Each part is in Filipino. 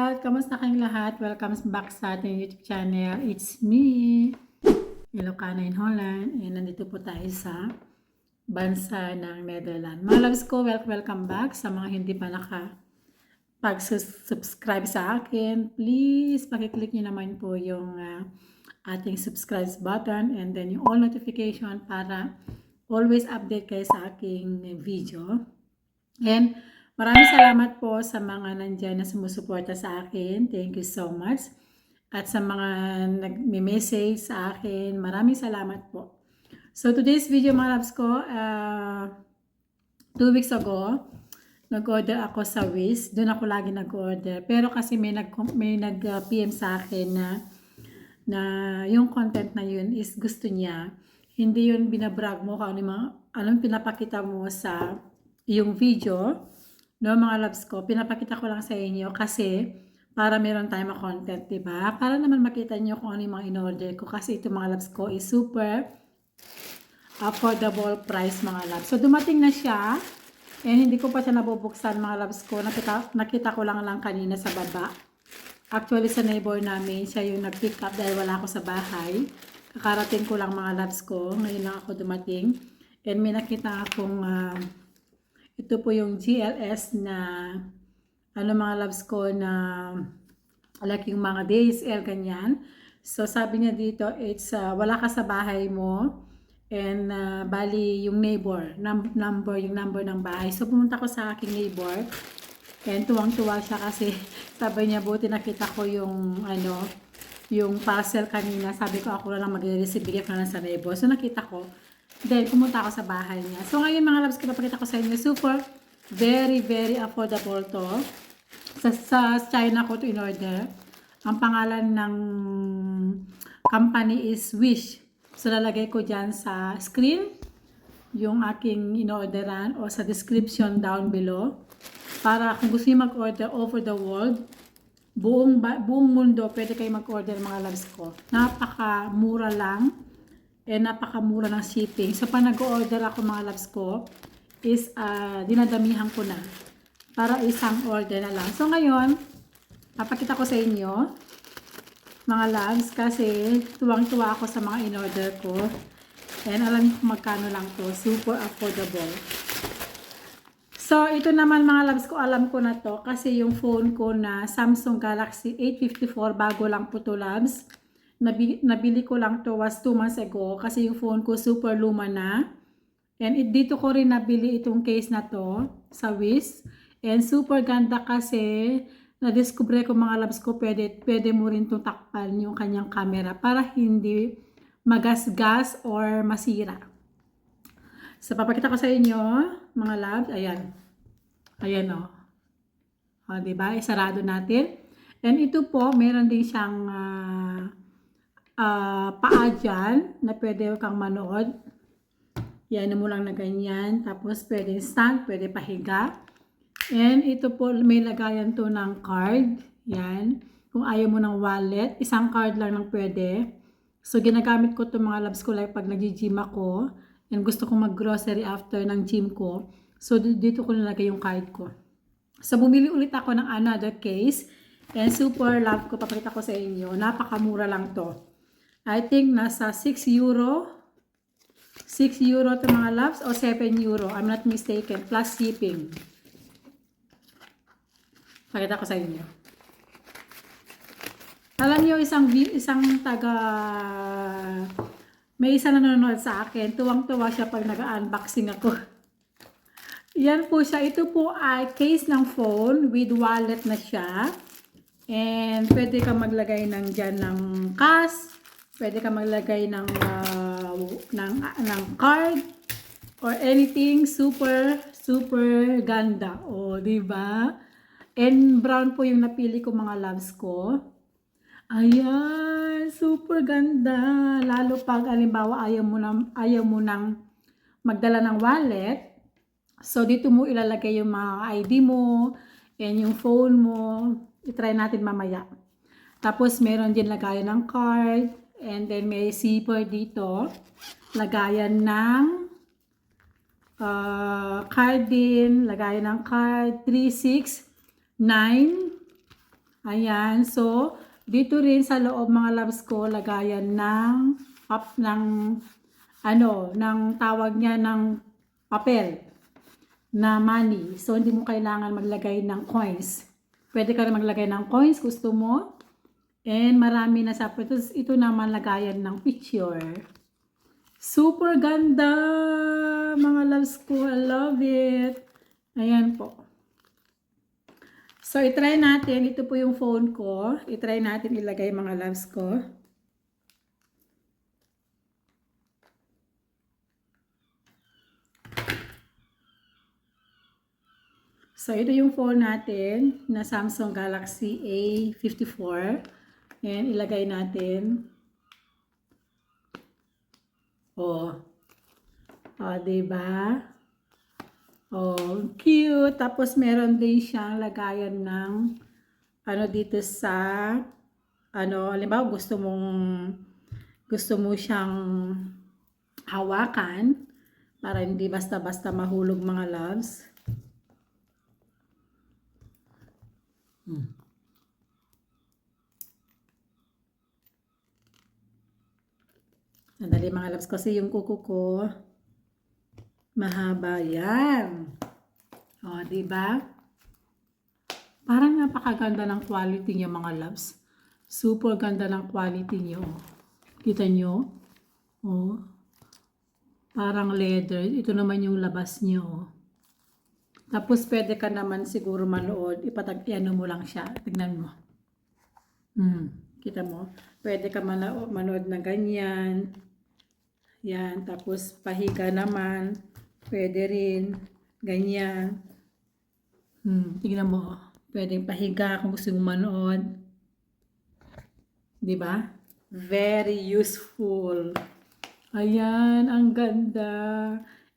lahat! Kamusta kayong lahat? Welcome back sa ating YouTube channel. It's me, Ilocana in Holland. And nandito po tayo sa bansa ng Netherlands. Mga loves ko, welcome back. Sa mga hindi pa nakapag-subscribe sa akin, please pakiclick nyo naman po yung ating subscribe button and then yung all notification para always update kayo sa aking video. And maraming salamat po sa mga nandyan na sumusuporta sa akin. Thank you so much. At sa mga nag-message sa akin, maraming salamat po. So today's video mga loves ko, 2 weeks ago, nag-order ako sa Wish. Doon ako lagi nag-order. Pero kasi may nag-PM sa akin na yung content na yun is gusto niya. Hindi yun binabrag mo kung anong pinapakita mo sa yung video. No, mga loves ko, pinapakita ko lang sa inyo kasi para meron tayong content, diba? Para naman makita nyo kung ano yung mga in-order ko kasi ito mga loves ko is super affordable price mga loves. So dumating na siya and hindi ko pa siya nabubuksan mga loves ko. Nakita ko lang kanina sa baba. Actually sa neighbor namin, siya yung nag-pick up dahil wala ako sa bahay. Kakarating ko lang mga loves ko. Ngayon lang ako dumating. And may nakita akong ito po yung GLS na mga loves ko na like yung mga DSL ganyan. So sabi niya dito, it's wala ka sa bahay mo and bali yung neighbor, yung number ng bahay. So pumunta ko sa aking neighbor and tuwang-tuwa siya kasi sabi niya buti nakita ko yung yung parcel kanina. Sabi ko ako na lang mag-receive, bigyan ko na lang sa neighbor. So nakita ko. Then, pumunta ako sa bahay niya. So, ngayon mga loves, pinapakita ko sa inyo. Super, very, very affordable to. Sa China ko to in-order. Ang pangalan ng company is Wish. So, lalagay ko dyan sa screen yung aking in-orderan o sa description down below. Para kung gusto niyo mag-order over the world, buong mundo, pwede kayo mag-order mga loves ko. Napaka-mura lang. Napakamura ng shipping. So, pag nag-order ako mga loves ko, is dinadamihan ko na para isang order na lang. So, ngayon, papakita ko sa inyo, mga loves, kasi tuwang-tuwa ako sa mga in-order ko. And alam niyo kung magkano lang to. Super affordable. So, ito naman mga loves ko, alam ko na to kasi yung phone ko na Samsung Galaxy A54, bago lang po to loves. Nabili ko lang to was 2 months ago kasi yung phone ko super luma na. And dito ko rin nabili itong case na to sa Wish. And super ganda kasi na-discover ko mga loves ko, pwede mo rin itong takpan yung kanyang camera para hindi magasgas or masira. So papakita ko sa inyo mga loves. Ayan. Ayan o. O diba? Isarado natin. And ito po, meron din siyang paa dyan na pwede kang manood. Yan mo lang na ganyan. Tapos pwede stand, pwede pahiga. And ito po may lagayan to ng card. Yan. Kung ayaw mo ng wallet, isang card lang ng pwede. So ginagamit ko to mga loves ko like pag nag-gym ako and gusto kong mag-grocery after ng gym ko. So dito ko nilagay yung card ko. So bumili ulit ako ng another case. And super love ko, papakita ko sa inyo. Napakamura lang to. I think nasa 6 euro. 6 euro to mga loves o 7 euro. I'm not mistaken. Plus shipping. Pakita ko sa inyo. Alam niyo, may isa nanonood sa akin. Tuwang-tuwa siya pag nag-unboxing ako. Yan po siya. Ito po ay case ng phone with wallet na siya. And pwede ka maglagay dyan ng cash. Pwede ka maglagay ng card or anything. Super, super ganda. O, diba? And brown po yung napili ko mga loves ko. Ayan, super ganda. Lalo pag alimbawa ayaw mo nang magdala ng wallet. So, dito mo ilalagay yung mga ID mo and yung phone mo. I-try natin mamaya. Tapos, meron din lagayan ng card. And then, may zipper dito. Lagayan ng card din. Lagayan ng card. 3, 6, 9. Ayan, so dito rin sa loob mga loves ko, lagayan ng ng tawag niya ng papel na money. So hindi mo kailangan maglagay ng coins. Pwede ka rin maglagay ng coins, gusto mo. And marami na sa ito naman lagayan ng picture. Super ganda, mga loves ko. I love it. Ayan po. So, itry natin. Ito po yung phone ko. Itry natin ilagay mga loves ko. So, ito yung phone natin na Samsung Galaxy A54. And ilagay natin. Oh. Oh, diba? Oh, cute. Tapos meron din siyang lagayan ng dito sa halimbawa gusto mo siyang hawakan para hindi basta-basta mahulog mga loves. Sandali mga loves kasi yung kuko ko mahaba yan. O, diba? Parang napakaganda ng quality niya mga loves. Super ganda ng quality niyo. Kita nyo? O. Parang leather. Ito naman yung labas niyo. Tapos pwede ka naman siguro manood. Ipatag-ano mo lang siya. Tignan mo. Kita mo? Pwede ka manood na ganyan. Yan. Tapos pahiga naman. Pwede rin. Ganyan. Tignan mo. Pwedeng pahiga kung gusto mong manood. Diba? Very useful. Ayan. Ang ganda.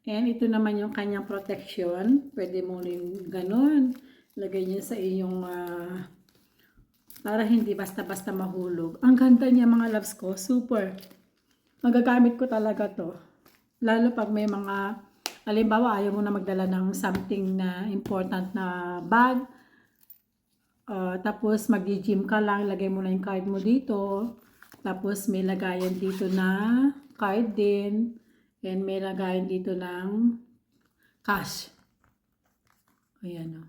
And ito naman yung kanyang protection. Pwede mo rin ganun. Lagay niyo sa inyong para hindi basta-basta mahulog. Ang ganda niya mga loves ko. Super. Magagamit ko talaga to. Lalo pag may mga halimbawa, ayaw mo na magdala ng something na important na bag. Tapos mag-gym ka lang, lagay mo na yung card mo dito. Tapos may lagayan dito na card din. And may lagayan dito ng cash. Ayan o.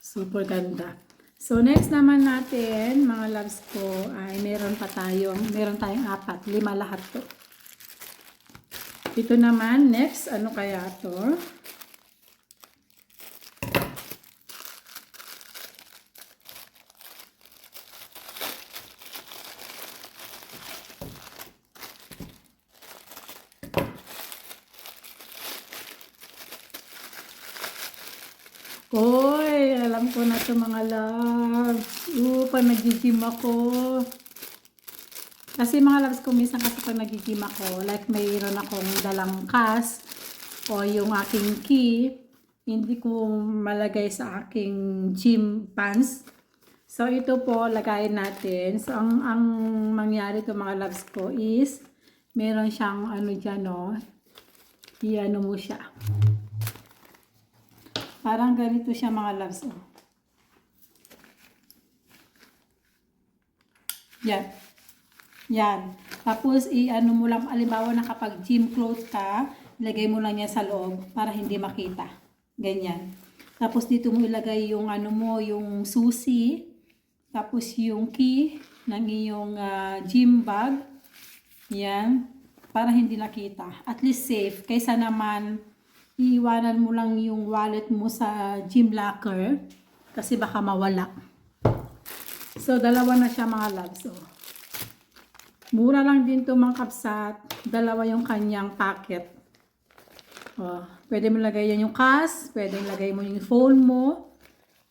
Super ganda. So next naman natin, mga loves ko, ay meron tayong 4, 5 lahat to. Ito naman, next, ano kaya to? Oy, alam ko na to mga loves. Pag nag-gym ako. Kasi mga loves ko, minsan kasi pag nag-gym ako, like mayroon akong dalang cash o yung aking key, hindi ko malagay sa aking gym pants. So, ito po, lagayin natin. So, ang mangyari to mga loves ko is, meron siyang dyan, no? I-ano mo siya. Parang ganito siya mga loves, oh. Yan. Yan. Tapos, i-ano mo lang, alimbawa na kapag gym clothes ka, ilagay mo lang yan sa loob para hindi makita. Ganyan. Tapos, dito mo ilagay yung yung susi. Tapos, yung key ng iyong gym bag. Yan. Para hindi nakita. At least safe. Kaysa naman, iiwanan mo lang yung wallet mo sa gym locker. Kasi baka mawala. So, dalawa na siya mga loves. So, mura lang din to mga kapsat. Dalawa yung kanyang packet. Pwede mo lagay yan yung cash. Pwede lagay mo yung phone mo.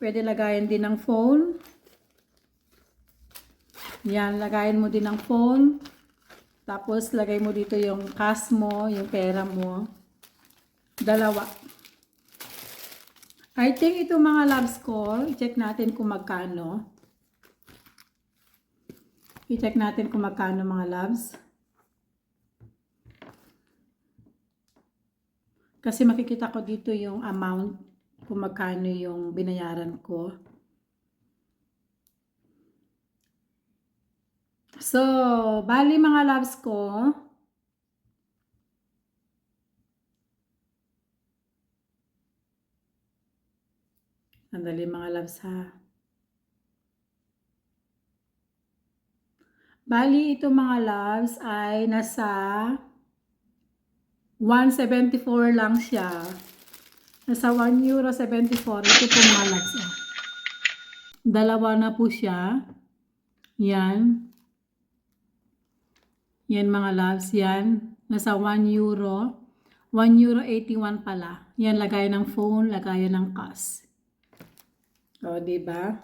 Pwede lagayan din ng phone. Yan, lagayan mo din ng phone. Tapos, lagay mo dito yung cash mo, yung pera mo. Dalawa. I think ito mga loves ko. I-check natin kung magkano. I-check natin kung magkano mga loves. Kasi makikita ko dito yung amount kung magkano yung binayaran ko. So, bali mga loves ko, sandali mga loves ha. Bali ito mga loves ay nasa 174 lang siya. Nasa €1.74. Ito po mga loves. Oh. Dalawa na po siya. Yan. Yan mga loves. Yan. Nasa €1. €1.81 pala. Yan, lagayan ng phone, lagayan ng cash. O, diba?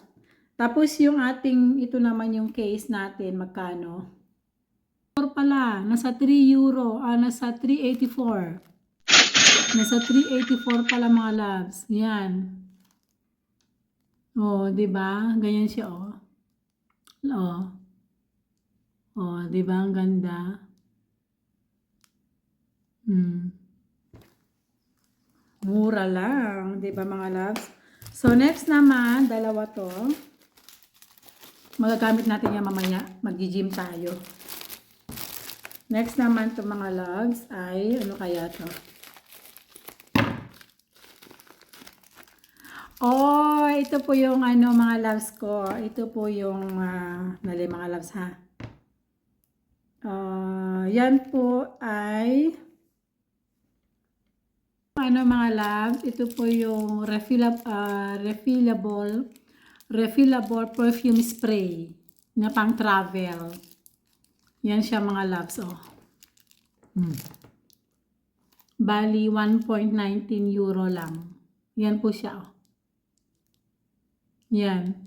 Tapos yung ating, ito naman yung case natin, magkano? Pala, nasa €3. Nasa 384. Nasa 384 pala mga loves. Yan. O, diba? Ganyan siya, o. O, diba? Ang ganda. Mura lang. Diba mga loves? So, next naman, dalawa to. Magagamit natin yan mamaya. Mag-gym tayo. Next naman to mga loves ay, ano kaya to? Oh, ito po yung ano mga loves ko. Ito po yung, dali mga loves ha. Yan po ay, ano mga loves, ito po yung refillable perfume spray na pang travel. Yan siya mga loves, oh. Bali, €1.19 lang. Yan po siya, oh. Yan.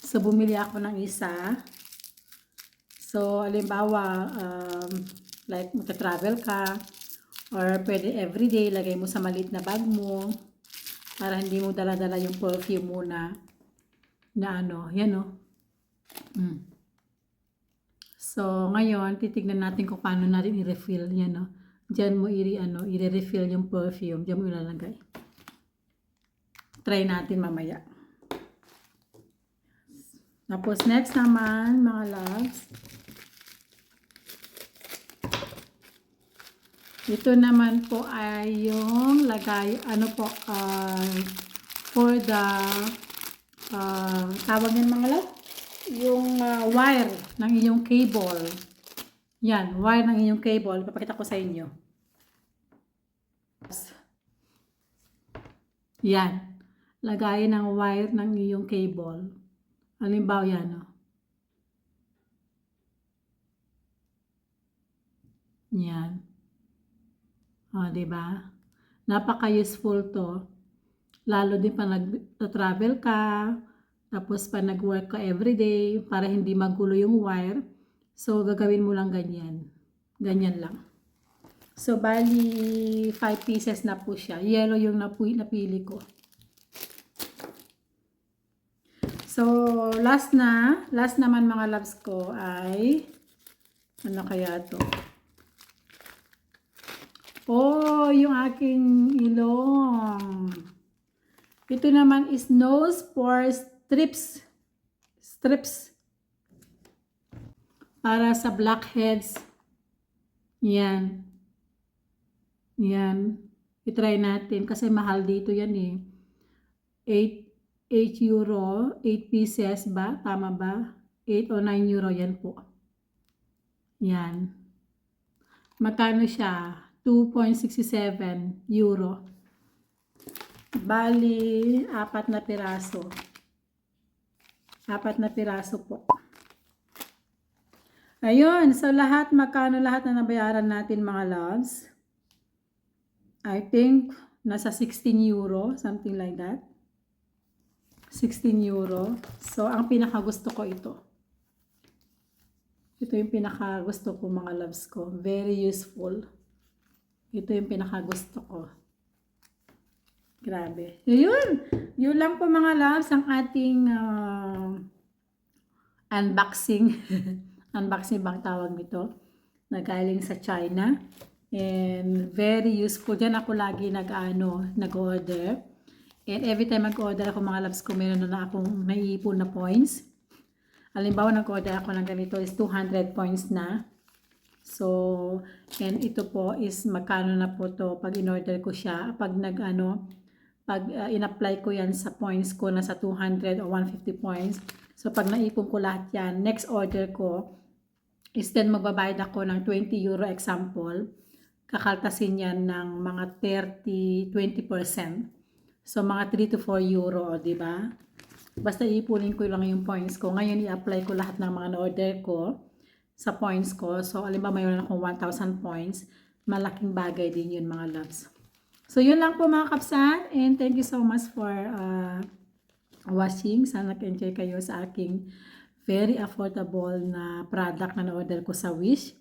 So, bumili ako ng isa. So, halimbawa, like magka-travel ka, or pwede everyday, lagay mo sa maliit na bag mo, para hindi mo dala-dala yung perfume mo na ano, yan o. So, ngayon, titignan natin kung paano natin i-refill. Yan o. Diyan mo i-refill yung perfume. Diyan mo ilalagay. Try natin mamaya. Tapos, next naman, mga loves. Ito naman po ay yung lagay, for the, tawag yan mga loves, yung wire ng iyong cable. Yan, wire ng iyong cable. Papakita ko sa inyo. Yan. Lagayin ng wire ng iyong cable. Halimbawa yan, oh. Yan. O, diba? Napaka-useful to. Lalo din pa nag-travel ka, tapos pa nag-work ka everyday, para hindi magulo yung wire. So, gagawin mo lang ganyan. Ganyan lang. So, bali, 5 pieces na po siya. Yellow yung napili ko. So, last naman mga loves ko ay, ano kaya to? Oh, yung aking ilong. Ito naman is nose for strips. Para sa blackheads. Yan. Yan. I-try natin kasi mahal dito yan eh. 8 euro, 8 pieces ba? Tama ba? 8 o 9 euro yan po. Yan. Magkano siya? 2.67 euro. Bali, 4 na piraso. 4 na piraso po. Ayun, so magkano lahat na nabayaran natin mga loves? I think nasa 16 euro, something like that. 16 euro. So, ang pinakagusto ko ito. Ito yung pinakagusto ko mga loves ko. Very useful. Ito yung pinakagusto ko. Grabe. Yun! Yun lang po mga loves ang ating unboxing. Unboxing bang tawag nito? Nagaling sa China. And very useful. Diyan ako lagi nag-order. And every time mag-order ako mga loves ko, meron na akong naiipon na points. Halimbawa, nag-order ako ng ganito is 200 points na. So, and ito po is magkano na po to pag in-order ko siya. Pag in-apply ko yan sa points ko na sa 200 o 150 points. So, pag naipon ko lahat yan, next order ko is then magbabayad ako ng 20 euro example. Kakaltasin yan ng mga 20%. So, mga 3 to 4 euro, di ba? Basta ipunin ko lang yung points ko. Ngayon, i-apply ko lahat ng mga na-order ko sa points ko. So, alimba mayroon akong 1,000 points. Malaking bagay din yun, mga loves. So, yun lang po mga kapsan. And thank you so much for watching. Sana nag-enjoy kayo sa aking very affordable na product na na-order ko sa Wish.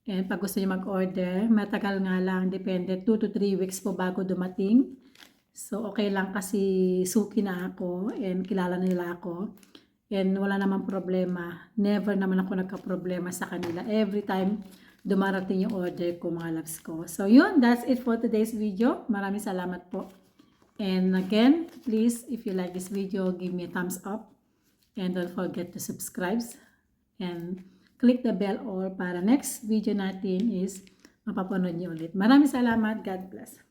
And pag gusto niyo mag-order, matagal nga lang. Depende, 2 to 3 weeks po bago dumating. So, okay lang kasi suki na ako and kilala nila ako. And wala naman problema. Never naman ako nagka-problema sa kanila. Every time dumarating yung order ko, mga loves ko. So, yun. That's it for today's video. Maraming salamat po. And again, please, if you like this video, give me a thumbs up. And don't forget to subscribe. And click the bell or para next video natin is mapapanood niyo ulit. Maraming salamat. God bless.